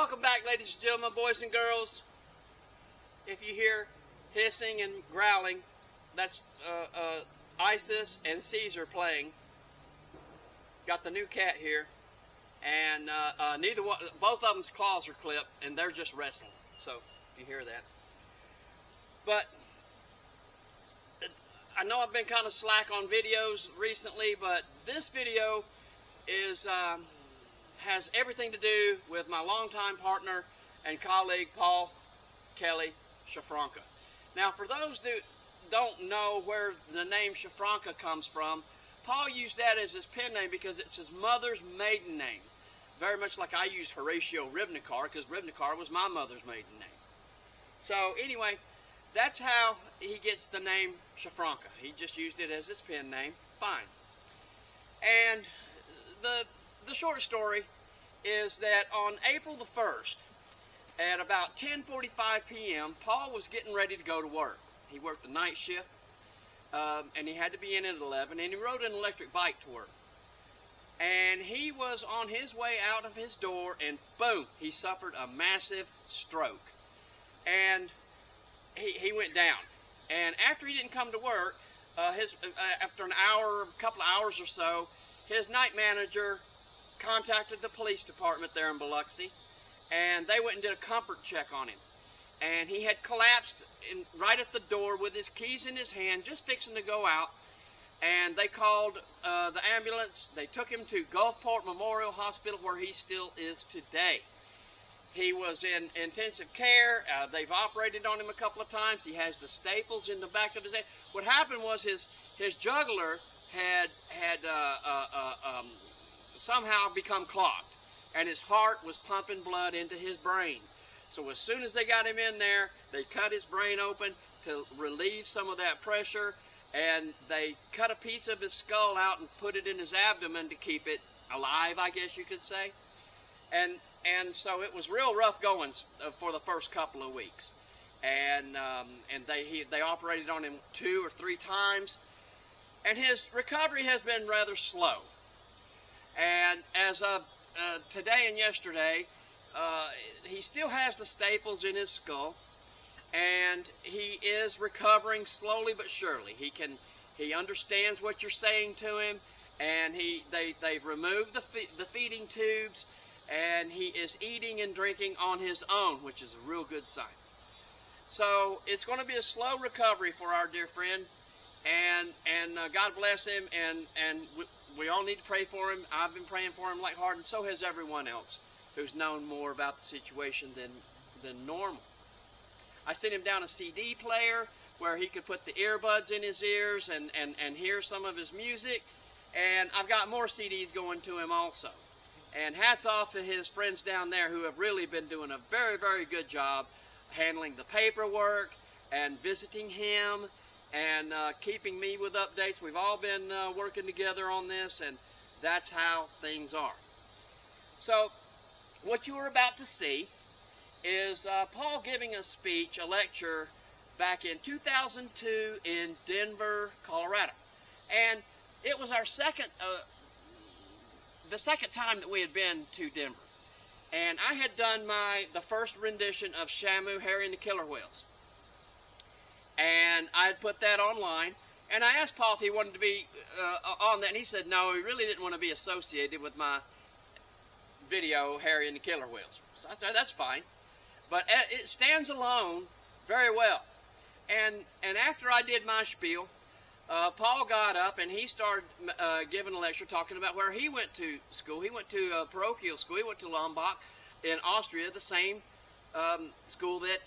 Welcome back, ladies and gentlemen, boys and girls. If you hear hissing and growling, that's Isis and Caesar playing. Got the new cat here, and both of them's claws are clipped, and they're just wrestling. So if you hear that, but I know I've been kind of slack on videos recently, but this video is has everything to do with my longtime partner and colleague, Kelly Schaffranke. Now, for those who don't know where the name Schaffranke comes from, Paul used that as his pen name because it's his mother's maiden name. Very much like I used Horatio Ribnikar, because Ribnikar was my mother's maiden name. So anyway, that's how he gets the name Schaffranke. He just used it as his pen name. Fine. And the short story is that on April the 1st, at about 10:45 p.m., Paul was getting ready to go to work. He worked the night shift, and he had to be in at 11, and he rode an electric bike to work. And he was on his way out of his door, and boom, he suffered a massive stroke. And he went down. And after he didn't come to work, after an hour, a couple of hours or so, his night manager contacted the police department there in Biloxi, and they went and did a comfort check on him. And he had collapsed right at the door with his keys in his hand, just fixing to go out. And they called the ambulance. They took him to Gulfport Memorial Hospital, where he still is today. He was in intensive care. They've operated on him a couple of times. He has the staples in the back of his head. What happened was his jugular had somehow become clogged, and his heart was pumping blood into his brain. So as soon as they got him in there, they cut his brain open to relieve some of that pressure, and they cut a piece of his skull out and put it in his abdomen to keep it alive, I guess you could say. And so it was real rough goings for the first couple of weeks. And they operated on him 2 or 3 times, and his recovery has been rather slow. And as of today and yesterday, he still has the staples in his skull, and he is recovering slowly but surely. He understands what you're saying to him, and they've removed the feeding tubes, and he is eating and drinking on his own, which is a real good sign. So it's going to be a slow recovery for our dear friend, and God bless him, and we all need to pray for him. I've been praying for him like hard, and so has everyone else who's known more about the situation than normal. I sent him down a CD player where he could put the earbuds in his ears and hear some of his music, and I've got more CDs going to him also. And hats off to his friends down there who have really been doing a very, very good job handling the paperwork and visiting him and keeping me with updates. We've all been working together on this, and that's how things are. So what you are about to see is Paul giving a speech, a lecture, back in 2002 in Denver, Colorado. And it was our the second time that we had been to Denver. And I had done the first rendition of Shamu, Harry and the Killer Whales. And I had put that online, and I asked Paul if he wanted to be on that, and he said no, he really didn't want to be associated with my video, Harry and the Killer Whales. So I said, that's fine. But it stands alone very well. And after I did my spiel, Paul got up and he started giving a lecture talking about where he went to school. He went to parochial school. He went to Lambach in Austria, the same school that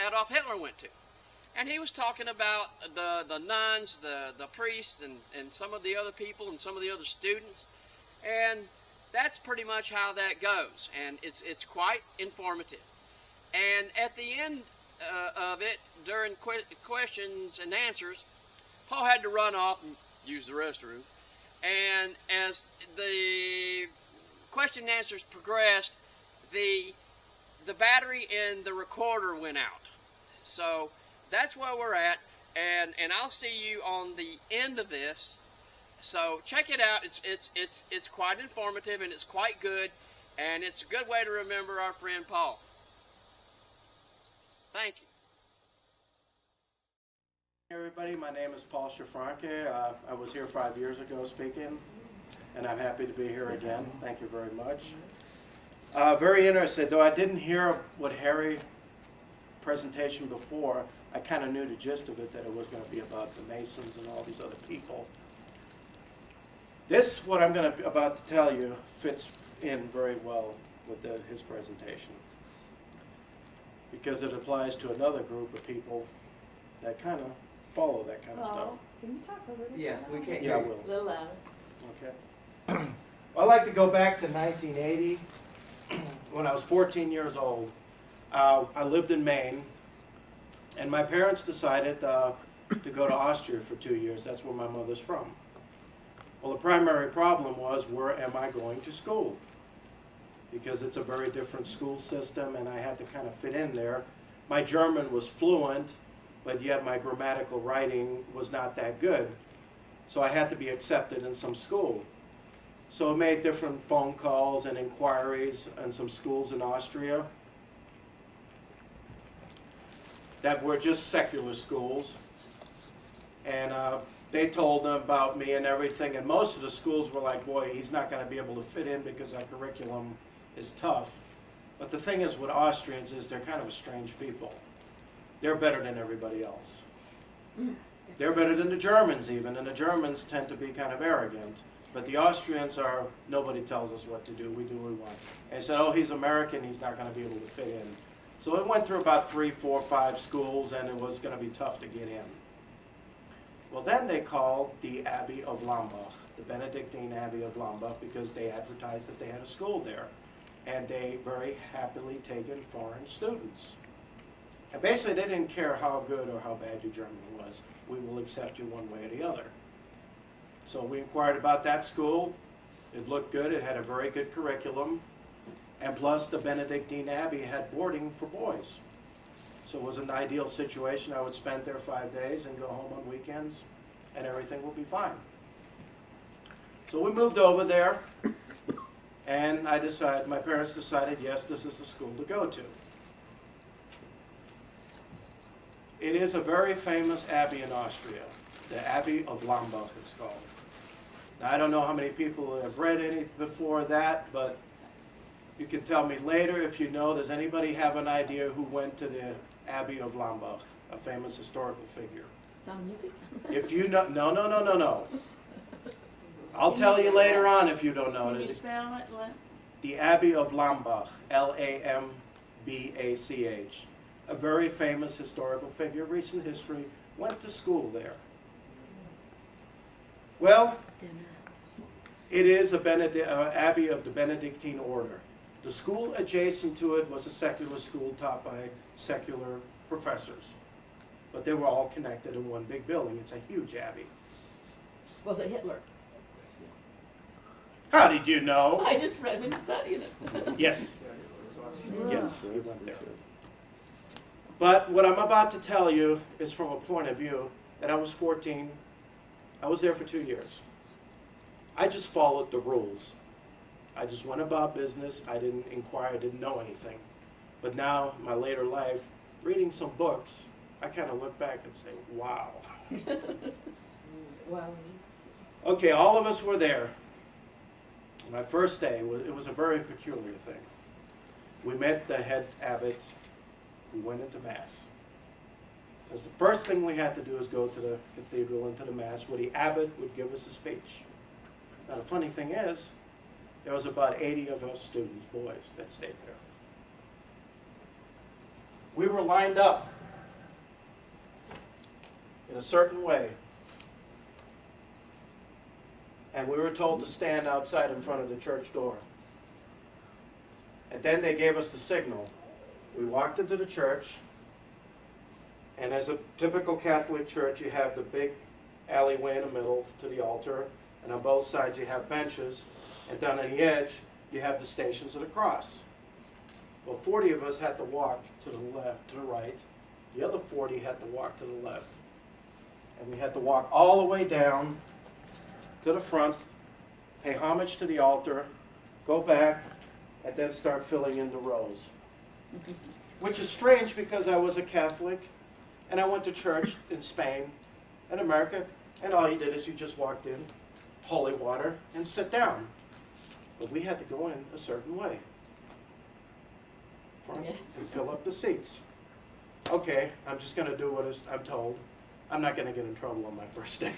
Adolf Hitler went to. And he was talking about the nuns, the priests, and some of the other people and some of the other students. And that's pretty much how that goes. And it's quite informative. And at the end of it, during questions and answers, Paul had to run off and use the restroom. And as the question and answers progressed, the battery in the recorder went out. So that's where we're at, and I'll see you on the end of this. So check it out. It's quite informative, and it's quite good. And it's a good way to remember our friend Paul. Thank you. Hey everybody, my name is Paul Schaffranke. I was here 5 years ago speaking, and I'm happy to be here again. Thank you very much. Very interested, though I didn't hear what Harry presentation before. I kind of knew the gist of it, that it was going to be about the Masons and all these other people. This, what I'm about to tell you, fits in very well with his presentation, because it applies to another group of people that kind of follow that kind of stuff. Can you talk a little bit? Yeah, we can't Yeah, I hear you. will. A little louder. Okay. Well, I'd like to go back to 1980, when I was 14 years old. I lived in Maine, and my parents decided to go to Austria for 2 years. That's where my mother's from. Well, the primary problem was, where am I going to school? Because it's a very different school system, and I had to kind of fit in there. My German was fluent, but yet my grammatical writing was not that good. So I had to be accepted in some school. So I made different phone calls and inquiries in some schools in Austria that were just secular schools. And they told them about me and everything, and most of the schools were like, boy, he's not going to be able to fit in because our curriculum is tough. But the thing is with Austrians is they're kind of a strange people. They're better than everybody else. They're better than the Germans even, and the Germans tend to be kind of arrogant. But the Austrians are, nobody tells us what to do, we do what we want. And they said, oh, he's American, he's not going to be able to fit in. So it went through about 3, 4, 5 schools, and it was going to be tough to get in. Well, then they called the Abbey of Lambach, the Benedictine Abbey of Lambach, because they advertised that they had a school there. And they very happily taken foreign students. And basically, they didn't care how good or how bad your German was. We will accept you one way or the other. So we inquired about that school. It looked good. It had a very good curriculum. And plus, the Benedictine Abbey had boarding for boys. So it was an ideal situation. I would spend there 5 days and go home on weekends, and everything would be fine. So we moved over there, and my parents decided, yes, this is the school to go to. It is a very famous abbey in Austria, the Abbey of Lambach it's called. Now, I don't know how many people have read any before that, but you can tell me later if you know. Does anybody have an idea who went to the Abbey of Lambach, a famous historical figure? Some music? If you know, no. I'll tell you later on if you don't know. Can you spell it? The Abbey of Lambach, Lambach. A very famous historical figure, recent history, went to school there. Well, it is a Abbey of the Benedictine order. The school adjacent to it was a secular school taught by secular professors. But they were all connected in one big building. It's a huge abbey. Was it Hitler? How did you know? I just read and studied it. Yes. Yes, he went there. But what I'm about to tell you is from a point of view that I was 14. I was there for 2 years. I just followed the rules. I just went about business. I didn't inquire. I didn't know anything. But now, in my later life, reading some books, I kind of look back and say, wow. Wow. Okay, all of us were there. My first day, it was a very peculiar thing. We met the head abbot. We went into Mass. Because the first thing we had to do is go to the cathedral, into the Mass, where the abbot would give us a speech. Now, the funny thing is, there was about 80 of us students, boys, that stayed there. We were lined up in a certain way. And we were told to stand outside in front of the church door. And then they gave us the signal. We walked into the church, and as a typical Catholic church, you have the big alleyway in the middle to the altar, and on both sides you have benches, and down on the edge you have the Stations of the Cross. Well, 40 of us had to walk to the left, to the right. The other 40 had to walk to the left. And we had to walk all the way down to the front, pay homage to the altar, go back, and then start filling in the rows. Which is strange because I was a Catholic, and I went to church in Spain and America, and all you did is you just walked in, holy water, and sit down. But we had to go in a certain way. Front, and fill up the seats. Okay, I'm just going to do what I'm told. I'm not going to get in trouble on my first day.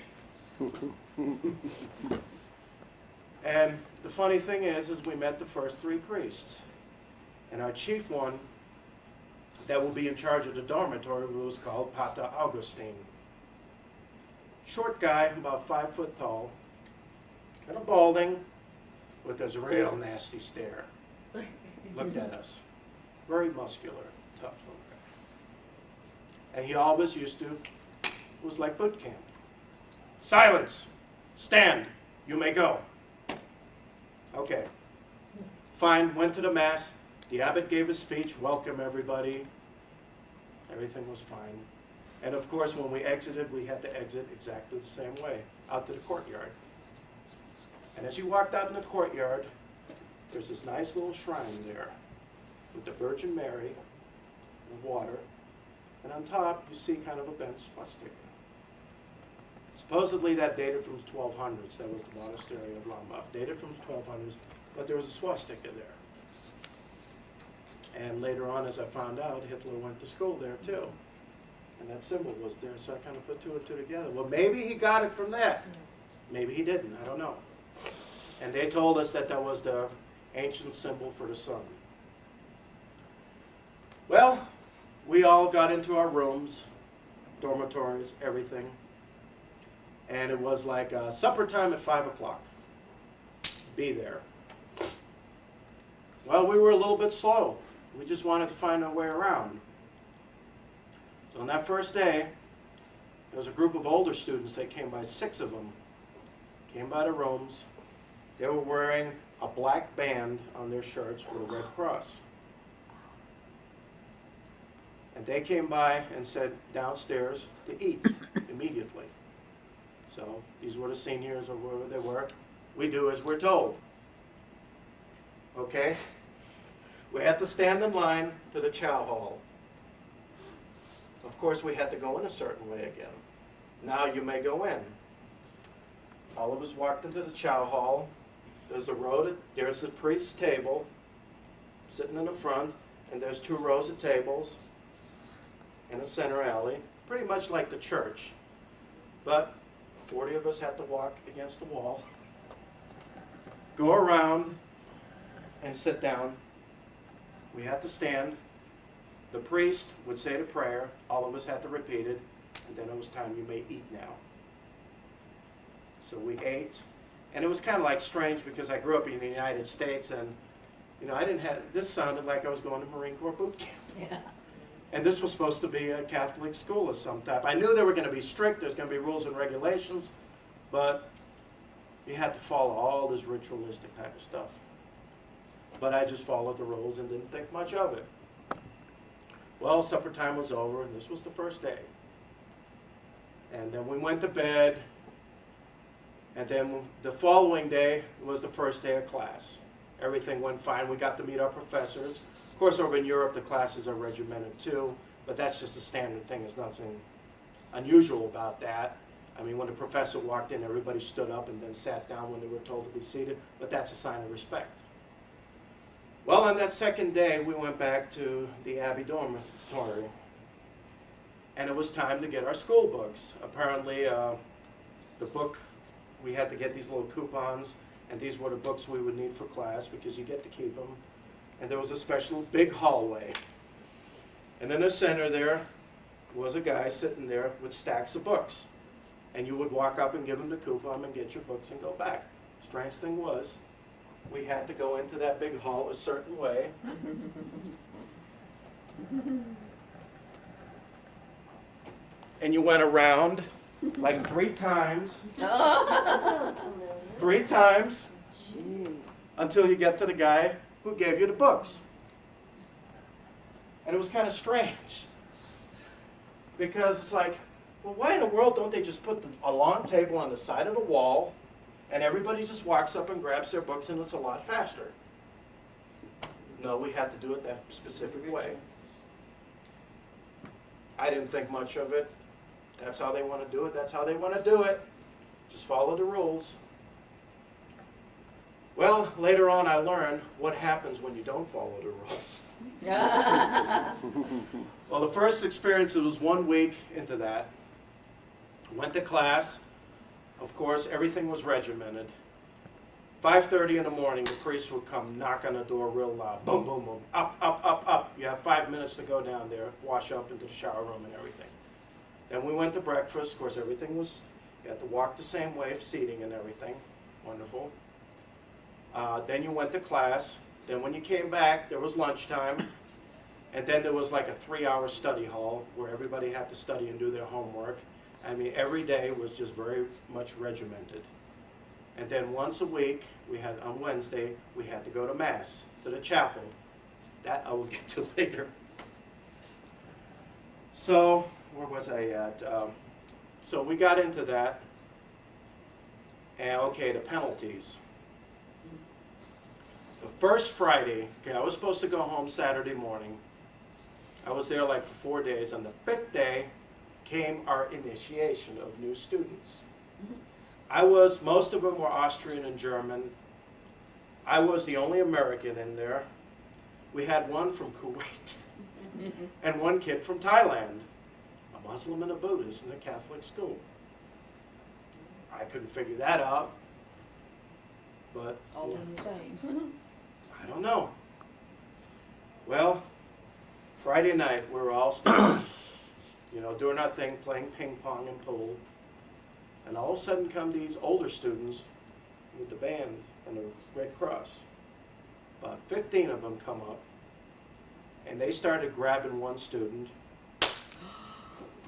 And the funny thing is we met the first 3 priests. And our chief one that will be in charge of the dormitory was called Pater Augustine. Short guy, about 5 foot tall, kind of balding, with this real nasty stare. Looked at us. Very muscular, tough looking. And he always used to, it was like boot camp. Silence! Stand! You may go. Okay. Fine, went to the mass. The abbot gave a speech, welcome everybody. Everything was fine. And of course, when we exited, we had to exit exactly the same way, out to the courtyard. And as you walked out in the courtyard, there's this nice little shrine there with the Virgin Mary, the water, and on top you see kind of a bent swastika. Supposedly that dated from the 1200s. That was the Monastery of Lambach. Dated from the 1200s, but there was a swastika there. And later on, as I found out, Hitler went to school there too. And that symbol was there, so I kind of put 2 and 2 together. Well, maybe he got it from that. Maybe he didn't, I don't know. And they told us that that was the ancient symbol for the sun. Well, we all got into our rooms, dormitories, everything. And it was like supper time at 5 o'clock. Be there. Well, we were a little bit slow. We just wanted to find our way around. So on that first day, there was a group of older students that came by, 6 of them, came by the rooms. They were wearing a black band on their shirts with a red cross. And they came by and said downstairs to eat immediately. So these were the seniors or whoever they were. We do as we're told. Okay? We had to stand in line to the chow hall. Of course, we had to go in a certain way again. Now you may go in. All of us walked into the chow hall. There's a row, there's the priest's table sitting in the front, and there's 2 rows of tables in a center alley, pretty much like the church. But 40 of us had to walk against the wall, go around, and sit down. We had to stand. The priest would say the prayer. All of us had to repeat it, and then it was time, you may eat now. So we ate. And it was kind of like strange because I grew up in the United States, and I didn't have, this sounded like I was going to Marine Corps boot camp. Yeah. And this was supposed to be a Catholic school of some type. I knew they were going to be strict, there's going to be rules and regulations, but you had to follow all this ritualistic type of stuff. But I just followed the rules and didn't think much of it. Well, supper time was over, and this was the first day. And then we went to bed. And then the following day was the first day of class. Everything went fine. We got to meet our professors. Of course, over in Europe, the classes are regimented too, but that's just a standard thing. There's nothing unusual about that. I mean, when the professor walked in, everybody stood up and then sat down when they were told to be seated, but that's a sign of respect. Well, on that second day, we went back to the Abbey dormitory, and it was time to get our school books. Apparently, the book, we had to get these little coupons, and these were the books we would need for class because you get to keep them. And there was a special big hallway. And in the center there was a guy sitting there with stacks of books. And you would walk up and give him the coupon and get your books and go back. Strange thing was, we had to go into that big hall a certain way. And you went around like 3 times. 3 times until you get to the guy who gave you the books. And it was kind of strange because it's like, well, why in the world don't they just put a long table on the side of the wall and everybody just walks up and grabs their books and it's a lot faster? No, we had to do it that specific way. I didn't think much of it. That's how they want to do it. That's how they want to do it. Just follow the rules. Well, later on I learned what happens when you don't follow the rules. Well, the first experience, it was 1 week into that. Went to class. Of course, everything was regimented. 5:30 in the morning, the priest would come knock on the door real loud. Boom, boom, boom. Up, up, up, up. You have 5 minutes to go down there, wash up into the shower room and everything. Then we went to breakfast. Of course, everything was, you had to walk the same way, seating and everything. Wonderful. Then you went to class. Then when you came back, there was lunchtime. And then there was like a 3-hour study hall where everybody had to study and do their homework. I mean, every day was just very much regimented. And then once a week, we had, on Wednesday, we had to go to Mass, to the chapel. That I will get to later. So, where was I at? So we got into that. And okay, the penalties. The first Friday, okay, I was supposed to go home Saturday morning. I was there like for 4 days. On the 5th day came our initiation of new students. Most of them were Austrian and German. I was the only American in there. We had one from Kuwait and one kid from Thailand, a Muslim and a Buddhist in a Catholic school. I couldn't figure that out, but All yeah, in the same. I don't know. Well, Friday night we were all standing, doing our thing, playing ping pong and pool. And all of a sudden come these older students with the band and the Red Cross. About 15 of them come up, and they started grabbing one student,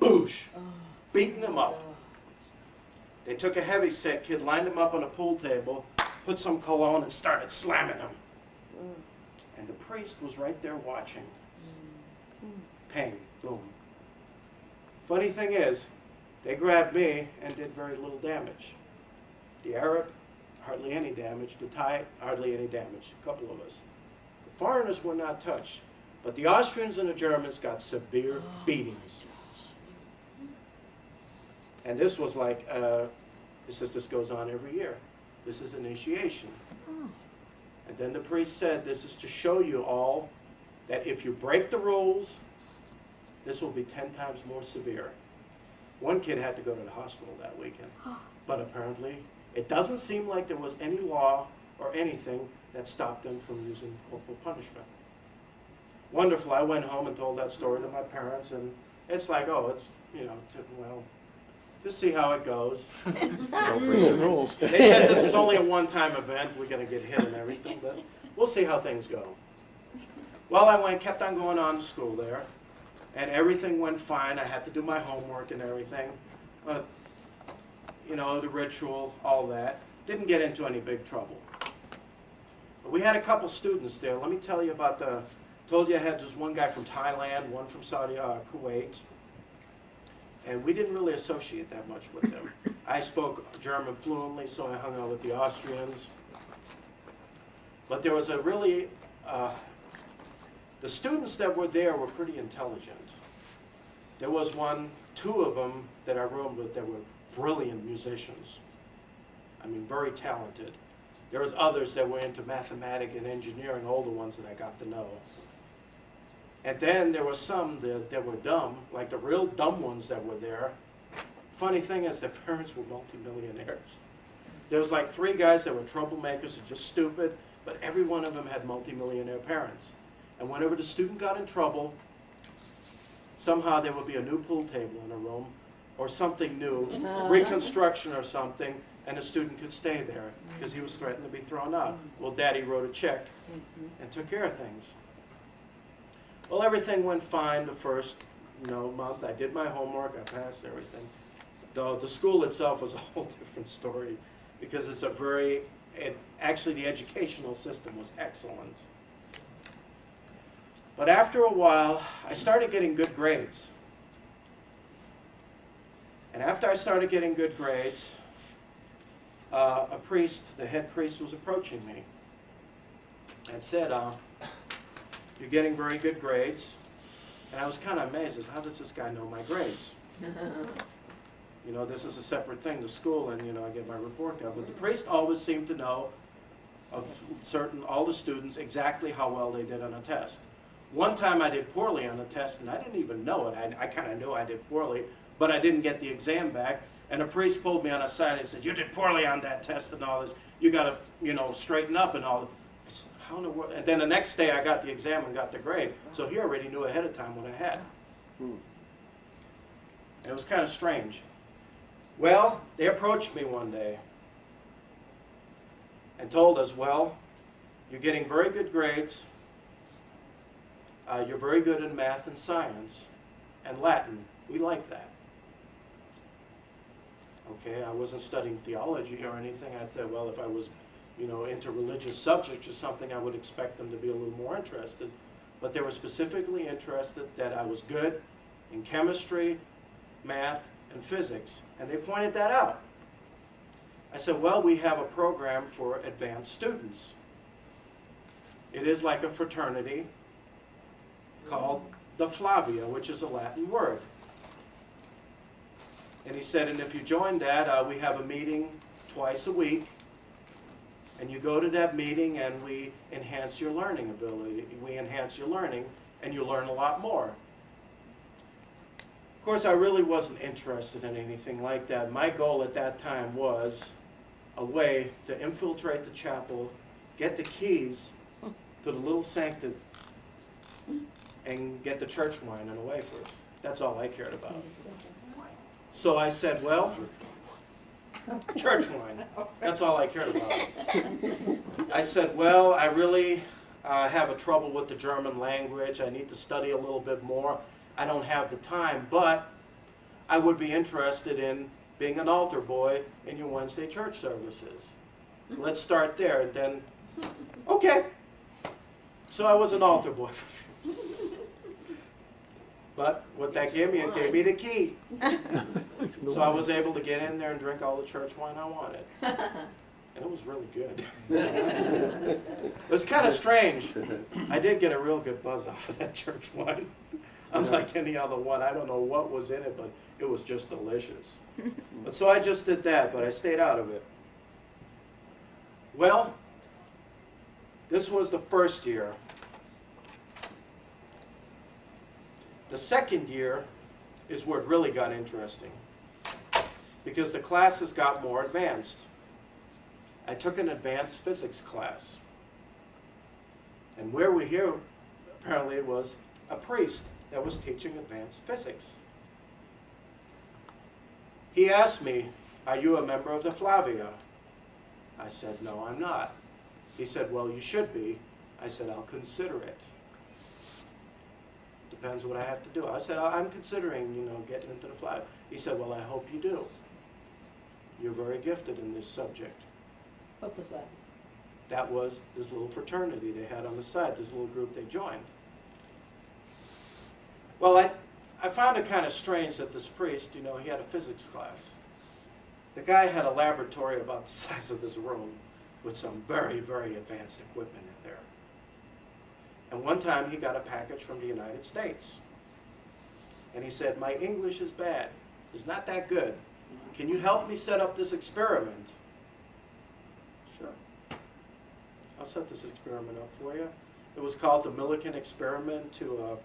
boosh, beating him up. They took a heavy-set kid, lined him up on a pool table, put some cologne, and started slamming him. And the priest was right there watching. Pang, boom. Funny thing is, they grabbed me and did very little damage. The Arab, hardly any damage. The Thai, hardly any damage. A couple of us. The foreigners were not touched. But the Austrians and the Germans got severe beatings. And this was like, this goes on every year. This is initiation. And then the priest said, this is to show you all that if you break the rules, this will be 10 times more severe. One kid had to go to the hospital that weekend. But apparently, it doesn't seem like there was any law or anything that stopped them from using corporal punishment. Wonderful. I went home and told that story to my parents, and it's like, oh, it's, well, just see how it goes. Rules. They said this is only a one-time event. We're going to get hit and everything, but we'll see how things go. Well, I kept on going on to school there, and everything went fine. I had to do my homework and everything. But, the ritual, all that. Didn't get into any big trouble. But we had a couple students there. Let me tell you about told you I had just one guy from Thailand, one from Kuwait. And we didn't really associate that much with them. I spoke German fluently, so I hung out with the Austrians. But there was a really, the students that were there were pretty intelligent. There was two of them that I roomed with that were brilliant musicians. I mean, very talented. There was others that were into mathematics and engineering, all the ones that I got to know. And then there were some that were dumb, like the real dumb ones that were there. Funny thing is, their parents were multimillionaires. There was like 3 guys that were troublemakers and just stupid, but every one of them had multimillionaire parents. And whenever the student got in trouble, somehow there would be a new pool table in a room, or something new, reconstruction or something, and the student could stay there because he was threatened to be thrown out. Well, Daddy wrote a check and took care of things. Well, everything went fine the first month. I did my homework. I passed everything. The school itself was a whole different story because it's actually the educational system was excellent. But after a while, I started getting good grades. And after I started getting good grades, a priest, the head priest, was approaching me and said, you're getting very good grades. And I was kind of amazed as how does this guy know my grades? You know, this is a separate thing to school, and, you know, I get my report card. But the priest always seemed to know of all the students exactly how well they did on a test. One time I did poorly on a test, and I didn't even know it. I kind of knew I did poorly, but I didn't get the exam back. And a priest pulled me on the side and said, "You did poorly on that test and all this. You got to, you know, straighten up and all." I said, "How in the world?" And then the next day I got the exam and got the grade. So he already knew ahead of time what I had. And it was kind of strange. Well, they approached me one day and told us, "Well, you're getting very good grades. You're very good in math and science and Latin. We like that." Okay, I wasn't studying theology or anything. I'd say, well, if I was, you know, into religious subjects or something, I would expect them to be a little more interested. But they were specifically interested that I was good in chemistry, math, and physics, and they pointed that out. I said, well, we have a program for advanced students. It is like a fraternity called the Flavia, which is a Latin word. And he said, and if you join that, we have a meeting twice a week, and you go to that meeting and we enhance your learning ability. We enhance your learning, and you learn a lot more. Of course, I really wasn't interested in anything like that. My goal at that time was a way to infiltrate the chapel, get the keys to the little sanctum, and get the church wine and away first. That's all I cared about. So I said, well, church wine. That's all I cared about. I said, well, I really have a trouble with the German language. I need to study a little bit more. I don't have the time, but I would be interested in being an altar boy in your Wednesday church services. Let's start there, and then, okay. So I was an altar boy for a few months. But what that gave me, it gave me the key. So I was able to get in there and drink all the church wine I wanted. And it was really good. It was kind of strange. I did get a real good buzz off of that church wine. Unlike any other one. I don't know what was in it, but it was just delicious. But so I just did that, but I stayed out of it. Well, this was the first year. The second year is where it really got interesting, because the classes got more advanced. I took an advanced physics class. And where we here, apparently it was a priest that was teaching advanced physics. He asked me, "Are you a member of the Flavia?" I said, "No, I'm not." He said, "Well, you should be." I said, "I'll consider it. Depends what I have to do." I said, "I'm considering, you know, getting into the Flavia." He said, "Well, I hope you do. You're very gifted in this subject." What's the flag? That was this little fraternity they had on the side, this little group they joined. Well, I found it kind of strange that this priest, you know, he had a physics class. The guy had a laboratory about the size of this room with some very, very advanced equipment in there. And one time he got a package from the United States. And he said, "My English is bad. It's not that good. Can you help me set up this experiment?" Sure. I'll set this experiment up for you. It was called the Millikan experiment to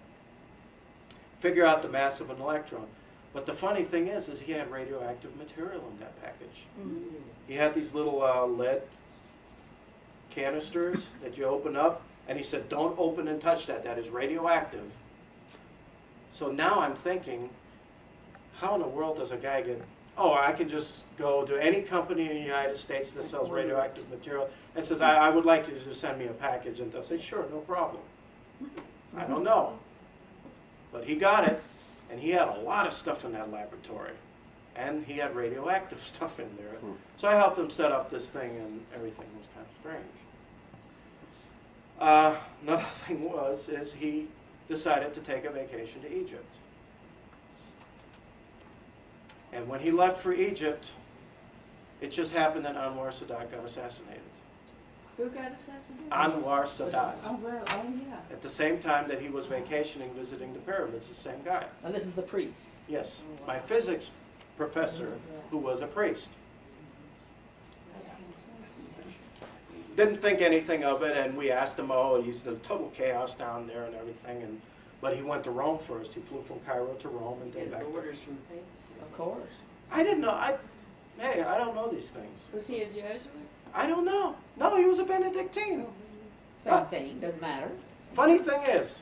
figure out the mass of an electron. But the funny thing is he had radioactive material in that package. Mm-hmm. He had these little lead canisters that you open up, and he said, "Don't open and touch that. That is radioactive." So now I'm thinking, how in the world does a guy get, oh, I can just go to any company in the United States that sells radioactive material and says, I would like you to send me a package, and they'll say, "Sure, no problem." I don't know. But he got it, and he had a lot of stuff in that laboratory. And he had radioactive stuff in there. So I helped him set up this thing, and everything was kind of strange. Another thing is he decided to take a vacation to Egypt. And when he left for Egypt, it just happened that Anwar Sadat got assassinated. Who got assassinated? Anwar Sadat. Oh, well, oh, yeah. At the same time that he was vacationing, visiting the pyramids, the same guy. And this is the priest. Yes, my physics professor, who was a priest. Didn't think anything of it, and we asked him, oh, he's the total chaos down there and everything, but he went to Rome first. He flew from Cairo to Rome and then back to... orders from the papacy. Of course. I didn't know. Hey, I don't know these things. Was he a Jesuit? I don't know. No, he was a Benedictine. Same thing, doesn't matter. Funny thing is,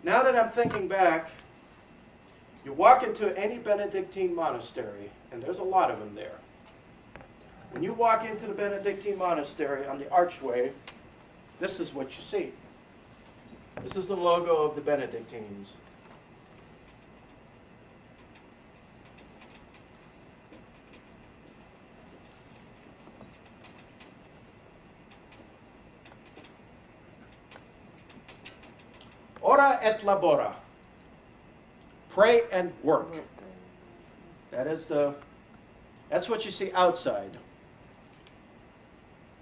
now that I'm thinking back, you walk into any Benedictine monastery, and there's a lot of them there. When you walk into the Benedictine monastery on the archway, this is what you see. This is the logo of the Benedictines. Ora et labora. Pray and work. That's what you see outside.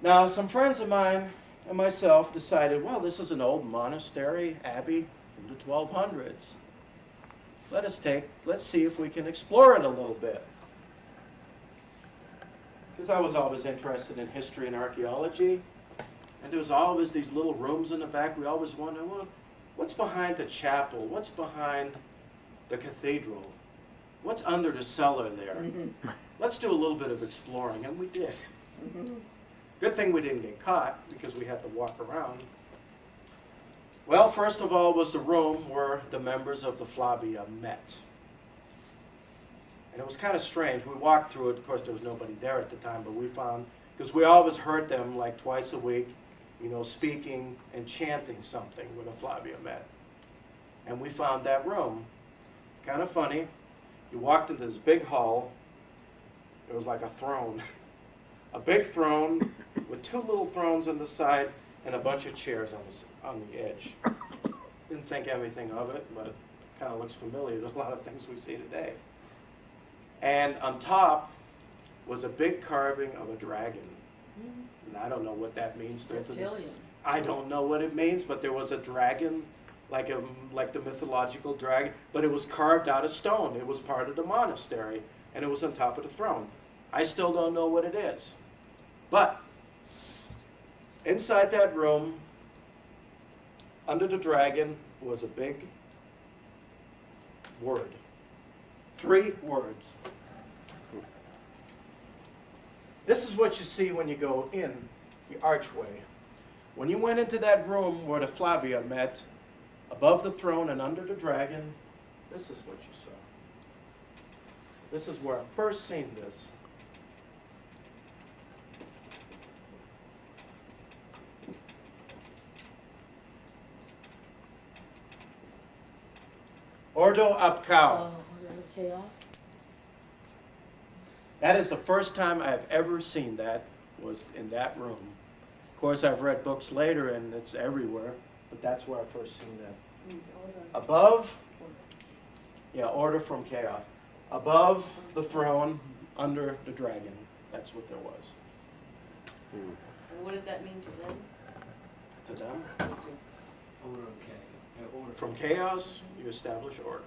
Now, some friends of mine and myself decided, well, this is an old monastery, abbey from the 1200s. Let's see if we can explore it a little bit. Because I was always interested in history and archaeology, and there was always these little rooms in the back. We always wondered, well, what's behind the chapel? What's behind the cathedral? What's under the cellar there? Mm-hmm. Let's do a little bit of exploring, and we did. Mm-hmm. Good thing we didn't get caught, because we had to walk around. Well, first of all was the room where the members of the Flavia met. And it was kind of strange. We walked through it. Of course, there was nobody there at the time, but we found, because we always heard them like twice a week, speaking and chanting something when the Flavia met. And we found that room. It's kind of funny. You walked into this big hall. It was like a throne. A big throne with two little thrones on the side and a bunch of chairs on the edge. Didn't think anything of it, but it kind of looks familiar to a lot of things we see today. And on top was a big carving of a dragon. And I don't know what that means. Reptilian. I don't know what it means, but there was a dragon, like the mythological dragon, but it was carved out of stone. It was part of the monastery, and it was on top of the throne. I still don't know what it is. But inside that room, under the dragon, was a big word. 3 words. This is what you see when you go in the archway. When you went into that room where the Flavia met, above the throne and under the dragon, this is what you saw. This is where I first seen this. Ordo ab Chao. Chaos. That is the first time I've ever seen that, was in that room. Of course, I've read books later, and it's everywhere, but that's where I first seen that. Above, order from chaos. Above the throne, under the dragon. That's what there was. And what did that mean to them? To them, Order of chaos. Order from chaos, you establish order.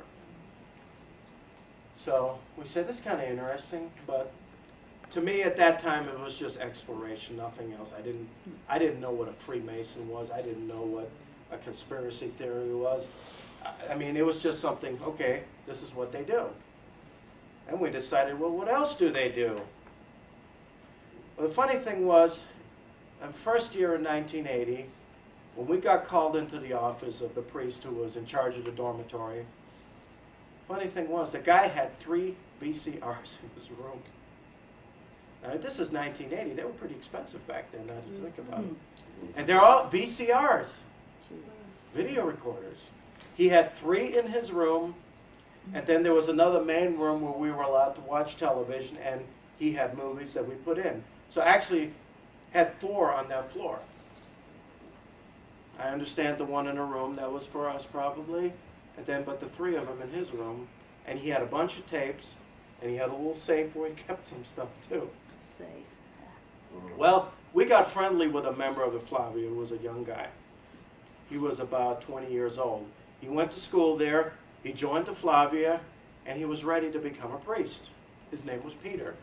So we said, that's kind of interesting, but to me at that time it was just exploration, nothing else. I didn't know what a Freemason was. I didn't know what a conspiracy theory was. I mean, it was just something, okay, this is what they do. And we decided, well, what else do they do? Well, the funny thing was, in first year in 1980, when we got called into the office of the priest who was in charge of the dormitory, funny thing was, the guy had 3 VCRs in his room. Now, this is 1980. They were pretty expensive back then, now that you think about it. And they're all VCRs, video recorders. He had 3 in his room, and then there was another main room where we were allowed to watch television, and he had movies that we put in. So actually, had 4 on that floor. I understand the one in a room, that was for us probably, but the 3 of them in his room, and he had a bunch of tapes, and he had a little safe where he kept some stuff too. Safe. Well, we got friendly with a member of the Flavia who was a young guy. He was about 20 years old. He went to school there, he joined the Flavia, and he was ready to become a priest. His name was Peter.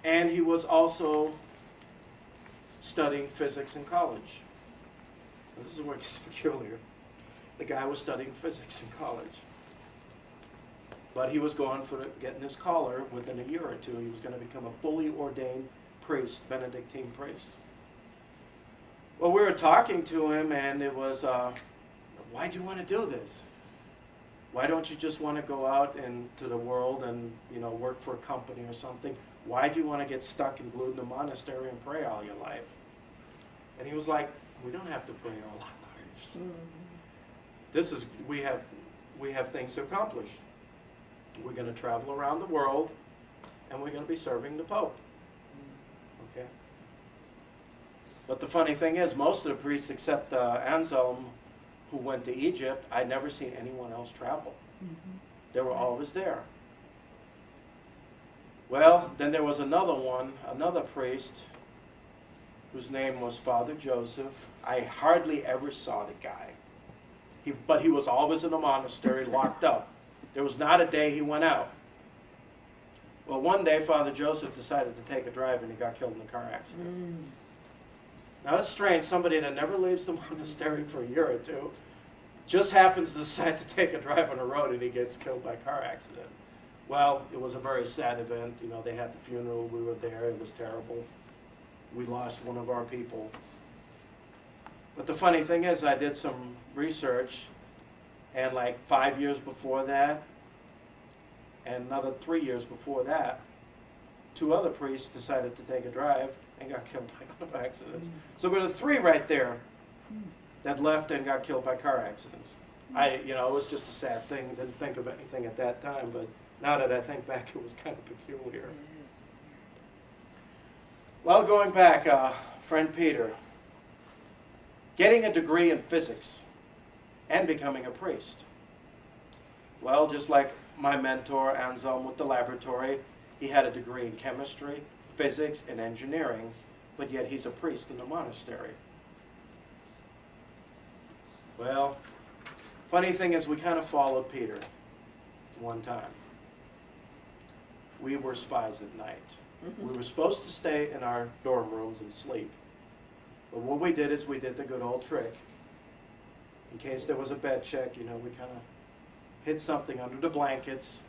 And he was also studying physics in college. This is where it gets peculiar. The guy was studying physics in college. But he was going for getting his collar within a year or two. He was going to become a fully ordained priest, Benedictine priest. Well, we were talking to him, and it was, why do you want to do this? Why don't you just want to go out into the world and, work for a company or something? Why do you want to get stuck and glued in a monastery and pray all your life? And he was like, we don't have to pray all our lives. We have things to accomplish. We're going to travel around the world, and we're going to be serving the Pope. Okay? But the funny thing is, most of the priests, except Anzel, who went to Egypt, I'd never seen anyone else travel. They were always there. Well, then there was another priest, whose name was Father Joseph. I hardly ever saw the guy. But he was always in the monastery, locked up. There was not a day he went out. Well, one day, Father Joseph decided to take a drive, and he got killed in a car accident. Now, it's strange. Somebody that never leaves the monastery for a year or two just happens to decide to take a drive on the road, and he gets killed by a car accident. Well, it was a very sad event. They had the funeral. We were there. It was terrible. We lost one of our people. But the funny thing is, I did some research, and like 5 years before that, and another 3 years before that, 2 other priests decided to take a drive and got killed by car accidents. So there were 3 right there that left and got killed by car accidents. It was just a sad thing. Didn't think of anything at that time, but now that I think back, it was kind of peculiar. Well, going back, friend Peter, getting a degree in physics and becoming a priest. Well, just like my mentor, Anzel, with the laboratory, he had a degree in chemistry, physics, and engineering, but yet he's a priest in the monastery. Well, funny thing is, we kind of followed Peter one time. We were spies at night. We were supposed to stay in our dorm rooms and sleep. But what we did is we did the good old trick. In case there was a bed check, we kind of hid something under the blankets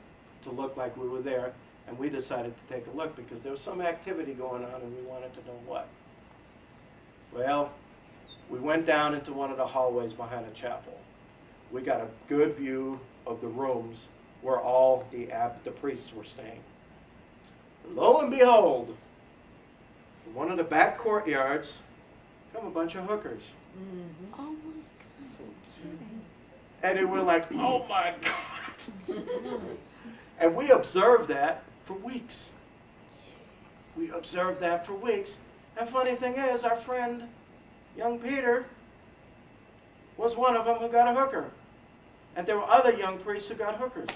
to look like we were there, and we decided to take a look because there was some activity going on and we wanted to know what. Well, we went down into one of the hallways behind a chapel. We got a good view of the rooms where all the priests were staying. Lo and behold, from one of the back courtyards come a bunch of hookers. Oh my God. And they were like, oh my God. And we observed that for weeks. We observed that for weeks. And funny thing is, our friend, young Peter, was one of them who got a hooker. And there were other young priests who got hookers.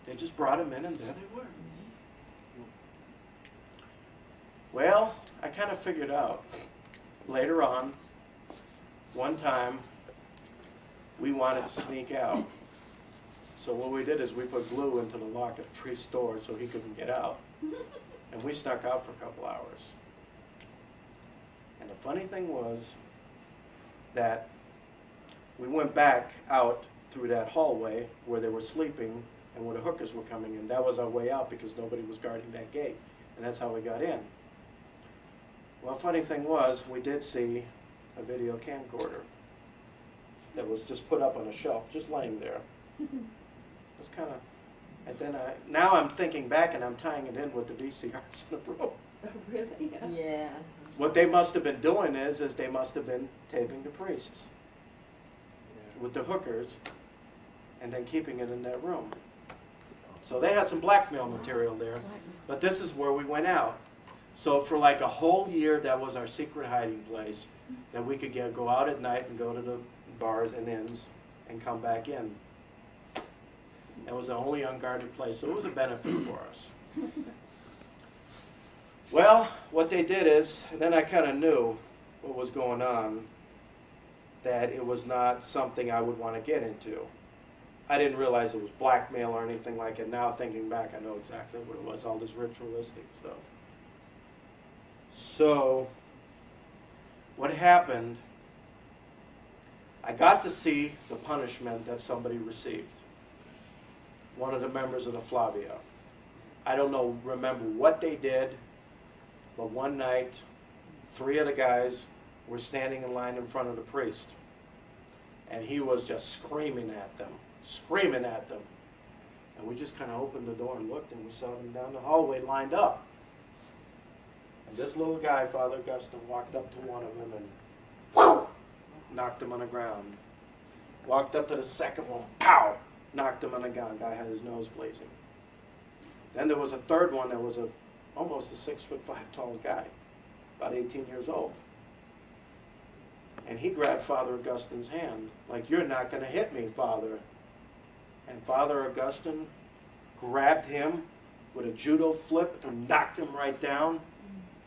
They just brought him in, and there they were. Well, I kind of figured out later on, one time, we wanted to sneak out. So what we did is we put glue into the lock at the priest's door so he couldn't get out. And we snuck out for a couple hours. And the funny thing was that we went back out through that hallway where they were sleeping and where the hookers were coming in. That was our way out because nobody was guarding that gate. And that's how we got in. Well, funny thing was, we did see a video camcorder that was just put up on a shelf, just laying there. It was kind of, and then now I'm thinking back and I'm tying it in with the VCRs in the room. Oh, really? Yeah. What they must have been doing is they must have been taping the priests with the hookers and then keeping it in that room. So they had some blackmail material there, but this is where we went out. So for like a whole year, that was our secret hiding place, that we could go out at night and go to the bars and inns and come back in. That was the only unguarded place, so it was a benefit for us. Well, what they did is, and then I kind of knew what was going on, that it was not something I would want to get into. I didn't realize it was blackmail or anything like it. Now thinking back, I know exactly what it was, all this ritualistic stuff. So, what happened, I got to see the punishment that somebody received. One of the members of the Flavia. I don't remember what they did, but one night, 3 of the guys were standing in line in front of the priest. And he was just screaming at them. And we just kind of opened the door and looked, and we saw them down the hallway lined up. And this little guy, Father Augustine, walked up to one of them and whoo, knocked him on the ground. Walked up to the second one, pow, knocked him on the ground. Guy had his nose blazing. Then there was a third one that was almost a 6'5" tall guy, about 18 years old. And he grabbed Father Augustine's hand, like, "You're not going to hit me, Father." And Father Augustine grabbed him with a judo flip and knocked him right down.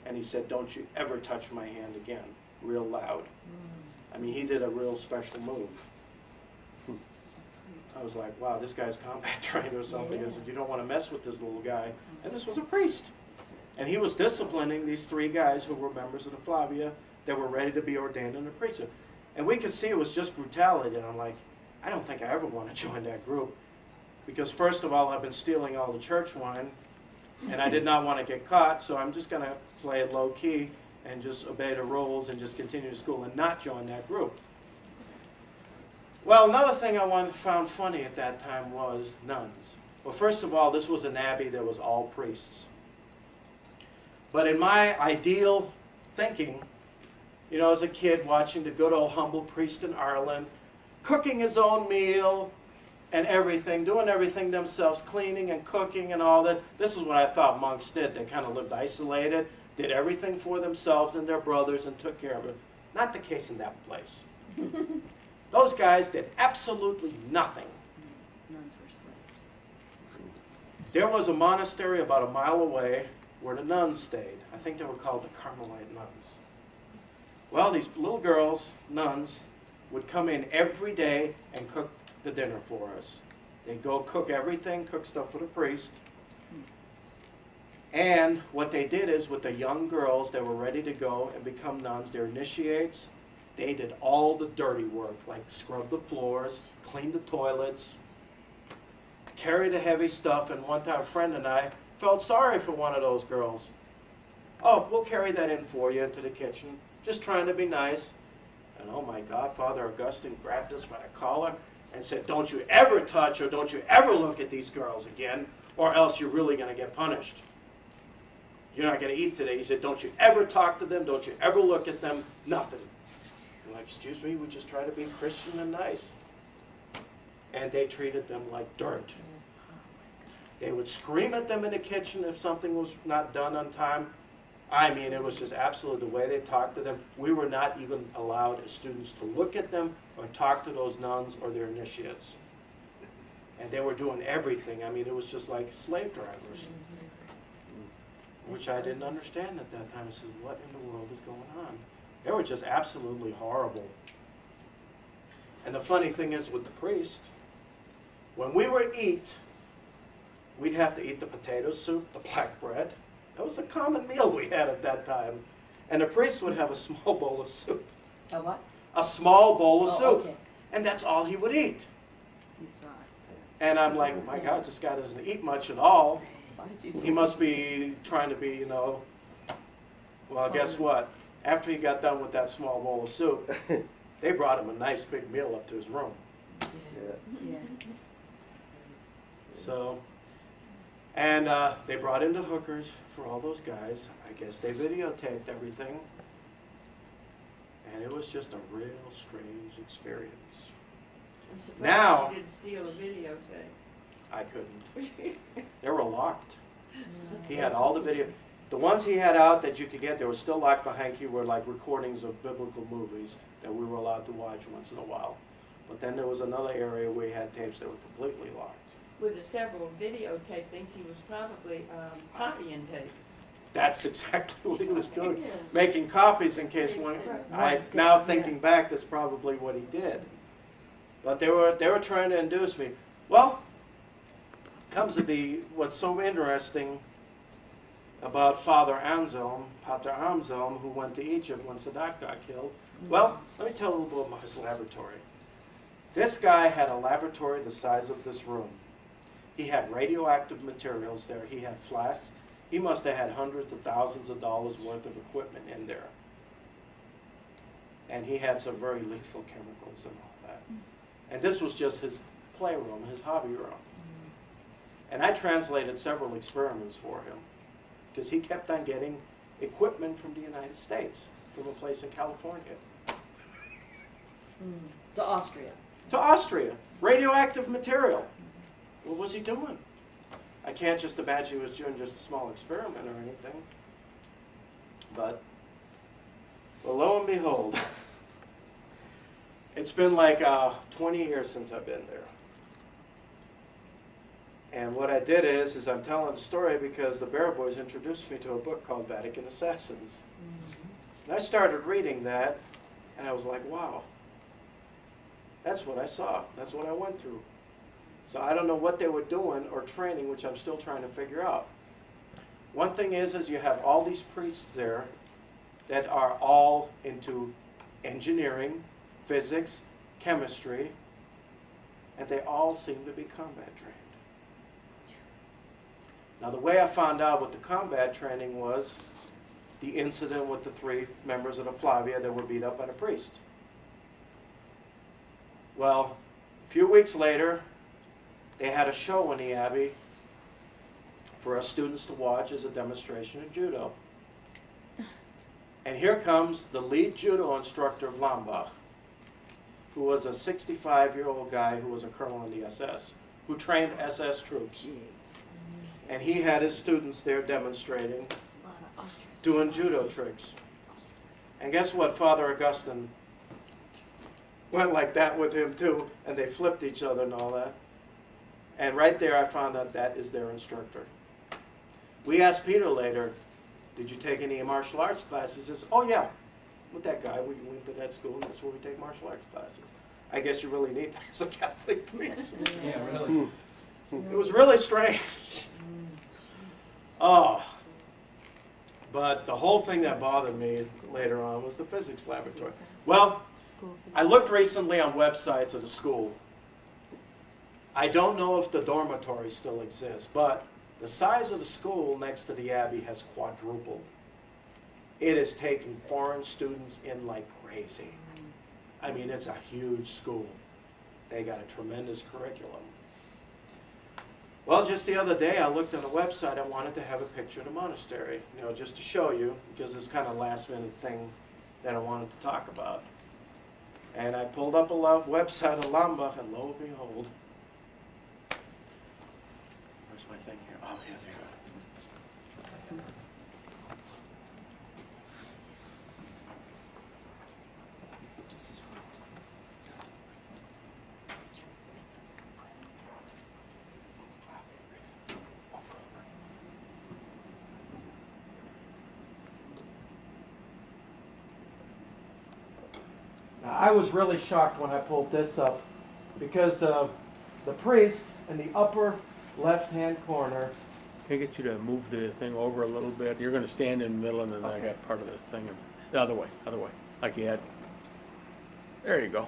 And he said, "Don't you ever touch my hand again," real loud. I mean, he did a real special move. I was like, wow, this guy's combat trained or something. I said, you don't want to mess with this little guy. And this was a priest. And he was disciplining these 3 guys who were members of the Flavia that were ready to be ordained in the priesthood. And we could see it was just brutality. And I'm like, I don't think I ever want to join that group. Because first of all, I've been stealing all the church wine. And I did not want to get caught. So I'm just going to play it low key and just obey the rules and just continue to school and not join that group. Well, another thing I found funny at that time was nuns. Well, first of all, this was an abbey that was all priests. But in my ideal thinking, you know, as a kid watching the good old humble priest in Ireland, cooking his own meal and everything, doing everything themselves, cleaning and cooking and all that. This is what I thought monks did. They kind of lived isolated, did everything for themselves and their brothers and took care of it. Not the case in that place. Those guys did absolutely nothing. Nuns were slaves. There was a monastery about a mile away where the nuns stayed. I think they were called the Carmelite nuns. Well, these little girls, nuns, would come in every day and cook the dinner for us. They'd go cook everything, cook stuff for the priest. And what they did is with the young girls that were ready to go and become nuns, their initiates, they did all the dirty work, like scrub the floors, clean the toilets, carry the heavy stuff. And one time a friend and I felt sorry for one of those girls. "Oh, we'll carry that in for you into the kitchen," just trying to be nice. And oh my God, Father Augustine grabbed us by the collar and said, "Don't you ever touch or don't you ever look at these girls again, or else you're really going to get punished. You're not going to eat today." He said, "Don't you ever talk to them, don't you ever look at them, nothing." I'm like, "Excuse me, we just try to be Christian and nice." And they treated them like dirt. They would scream at them in the kitchen if something was not done on time. I mean, it was just absolutely the way they talked to them. We were not even allowed as students to look at them or talk to those nuns or their initiates. And they were doing everything. I mean, it was just like slave drivers, which I didn't understand at that time. I said, what in the world is going on? They were just absolutely horrible. And the funny thing is with the priest, when we would eat, we'd have to eat the potato soup, the black bread. That was a common meal we had at that time. And the priest would have a small bowl of soup. A what? A small bowl of Oh, soup. okay. And that's all he would eat. He's right. And I'm like, my God, this guy doesn't eat much at all. Why is he so- He must be trying to be, you know. Well, guess what? After he got done with that small bowl of soup, they brought him a nice big meal up to his room. Yeah. So, and they brought in the hookers for all those guys. I guess they videotaped everything. And it was just a real strange experience. I'm surprised Now- you didn't steal a videotape. I couldn't. They were locked. He had all the video. The ones he had out that you could get, they were still locked behind key, were like recordings of biblical movies that we were allowed to watch once in a while. But then there was another area where he had tapes that were completely locked. With the several videotape things, he was probably copying tapes. that's exactly what he was doing. Yeah. Making copies in case one. Now thinking back, that's probably what he did. But they were trying to induce me. Well, comes to be what's so interesting about Father Anzel, Pater Anzel, who went to Egypt when Sadat got killed. Well, let me tell you a little bit about his laboratory. This guy had a laboratory the size of this room. He had radioactive materials there. He had flasks. He must have had hundreds of thousands of dollars worth of equipment in there. And he had some very lethal chemicals and all that. And this was just his playroom, his hobby room. And I translated several experiments for him because he kept on getting equipment from the United States, from a place in California. To Austria. To Austria, radioactive material. What was he doing? I can't just imagine he was doing just a small experiment or anything. But, well, lo and behold, it's been like 20 years since I've been there. And what I did is I'm telling the story because the Bear Boys introduced me to a book called Vatican Assassins. And I started reading that, and I was like, wow, that's what I saw. That's what I went through. So I don't know what they were doing or training, which I'm still trying to figure out. One thing is you have all these priests there that are all into engineering, physics, chemistry, and they all seem to be combat trained. Now, the way I found out what the combat training was, the incident with the 3 members of the Flavia that were beat up by the priest. Well, a few weeks later, they had a show in the Abbey for us students to watch as a demonstration of judo. And here comes the lead judo instructor of Lambach, who was a 65-year-old guy who was a colonel in the SS, who trained SS troops. And he had his students there demonstrating, doing judo tricks. And guess what? Father Augustine went like that with him too, and they flipped each other and all that. And right there I found out that is their instructor. We asked Peter later, did you take any martial arts classes? He says, oh yeah, with that guy, we went to that school, and that's where we take martial arts classes. I guess you really need that as a Catholic priest. Yeah, really. It was really strange. Oh. But the whole thing that bothered me later on was the physics laboratory. Well, I looked recently on websites of the school. I don't know if the dormitory still exists, but the size of the school next to the Abbey has quadrupled. It is taking foreign students in like crazy. I mean, it's a huge school. They got a tremendous curriculum. Well, just the other day, I looked on the website. I wanted to have a picture of the monastery, you know, just to show you, because it's kind of a last-minute thing that I wanted to talk about. And I pulled up a website of Lambach, and lo and behold, where's my thing here? Oh, yeah, there you go. Now, I was really shocked when I pulled this up because the priest in the upper left-hand corner. Can I get you to move the thing over a little bit? You're going to stand in the middle, and then I Okay. got part of the thing. The other way, like you had. There you go.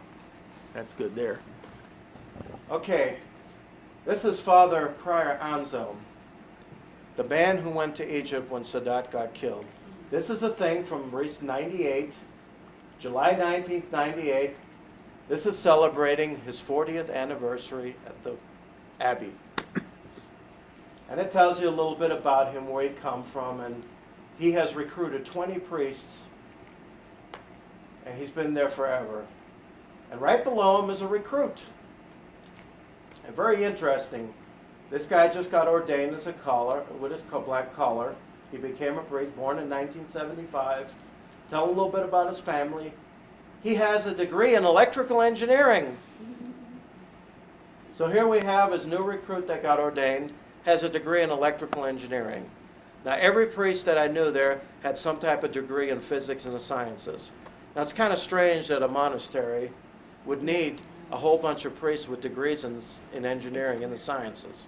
That's good there. Okay, this is Father Prior Anzel, the man who went to Egypt when Sadat got killed. This is a thing from 98, July 19th, 98. This is celebrating his 40th anniversary at the Abbey. And it tells you a little bit about him, where he come from, and he has recruited 20 priests, and he's been there forever. And right below him is a recruit. And very interesting, this guy just got ordained as a collar, with his black collar. He became a priest, born in 1975. Tell him a little bit about his family. He has a degree in electrical engineering. So here we have his new recruit that got ordained, has a degree in electrical engineering. Now, every priest that I knew there had some type of degree in physics and the sciences. Now, it's kind of strange that a monastery would need a whole bunch of priests with degrees in engineering and the sciences.